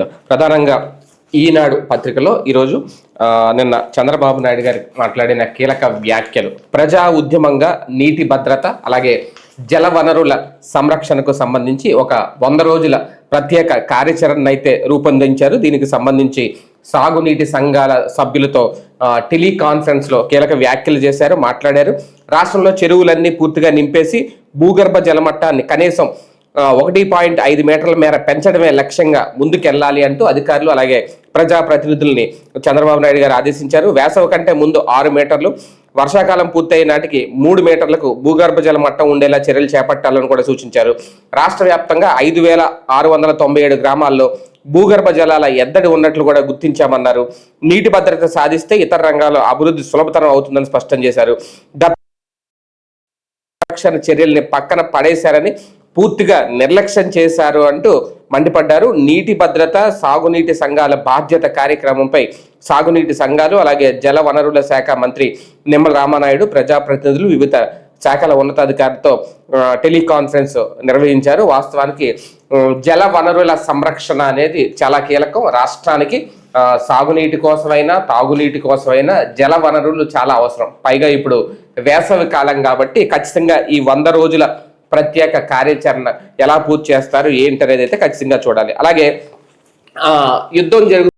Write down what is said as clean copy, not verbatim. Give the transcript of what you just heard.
చేద్దాం. ప్రధానంగా ఈనాడు పత్రికలో ఈరోజు నిన్న చంద్రబాబు నాయుడు గారు మాట్లాడిన కీలక వ్యాఖ్యలు, ప్రజా ఉద్యమంగా నీటి భద్రత అలాగే జల వనరుల సంరక్షణకు సంబంధించి ఒక 100 రోజుల ప్రత్యేక కార్యాచరణ అయితే రూపొందించారు. దీనికి సంబంధించి సాగునీటి సంఘాల సభ్యులతో టెలికాన్ఫరెన్స్లో కీలక వ్యాఖ్యలు చేశారు, మాట్లాడారు. రాష్ట్రంలో చెరువులన్నీ పూర్తిగా నింపేసి భూగర్భ జలమట్టాన్ని కనీసం 1.5 మీటర్ల మేర పెంచడమే లక్ష్యంగా ముందుకెళ్లాలి అంటూ అధికారులు అలాగే ప్రజాప్రతినిధుల్ని చంద్రబాబు నాయుడు గారు ఆదేశించారు. వేసవి కంటే ముందు 6 మీటర్లు, వర్షాకాలం పూర్తయ్యే నాటికి 3 మీటర్లకు భూగర్భ జల మట్టం ఉండేలా చర్యలు చేపట్టాలని కూడా సూచించారు. రాష్ట్ర వ్యాప్తంగా 5,697 గ్రామాల్లో భూగర్భ జలాల ఎద్దడి ఉన్నట్లు కూడా గుర్తించామన్నారు. నీటి భద్రత సాధిస్తే ఇతర రంగాల్లో అభివృద్ధి సులభతరం అవుతుందని స్పష్టం చేశారు. రక్షణ చర్యల్ని పక్కన పడేశారని, పూర్తిగా నిర్లక్ష్యం చేశారు అంటూ మండిపడ్డారు. నీటి భద్రత, సాగునీటి సంఘాల బాధ్యత కార్యక్రమంపై సాగునీటి సంఘాలు అలాగే జల వనరుల శాఖ మంత్రి నిమ్మల రామానాయుడు, ప్రజాప్రతినిధులు, వివిధ శాఖల ఉన్నతాధికారులతో టెలికాన్ఫరెన్స్ నిర్వహించారు. వాస్తవానికి జల వనరుల సంరక్షణ అనేది చాలా కీలకం. రాష్ట్రానికి సాగునీటి కోసమైనా తాగునీటి కోసమైనా జల వనరులు చాలా అవసరం. పైగా ఇప్పుడు వేసవి కాలం కాబట్టి ఖచ్చితంగా ఈ 100 రోజుల ప్రత్యేక కార్యాచరణ ఎలా పూర్తి చేస్తారు ఏంటనేది అయితే ఖచ్చితంగా చూడాలి. అలాగే యుద్ధం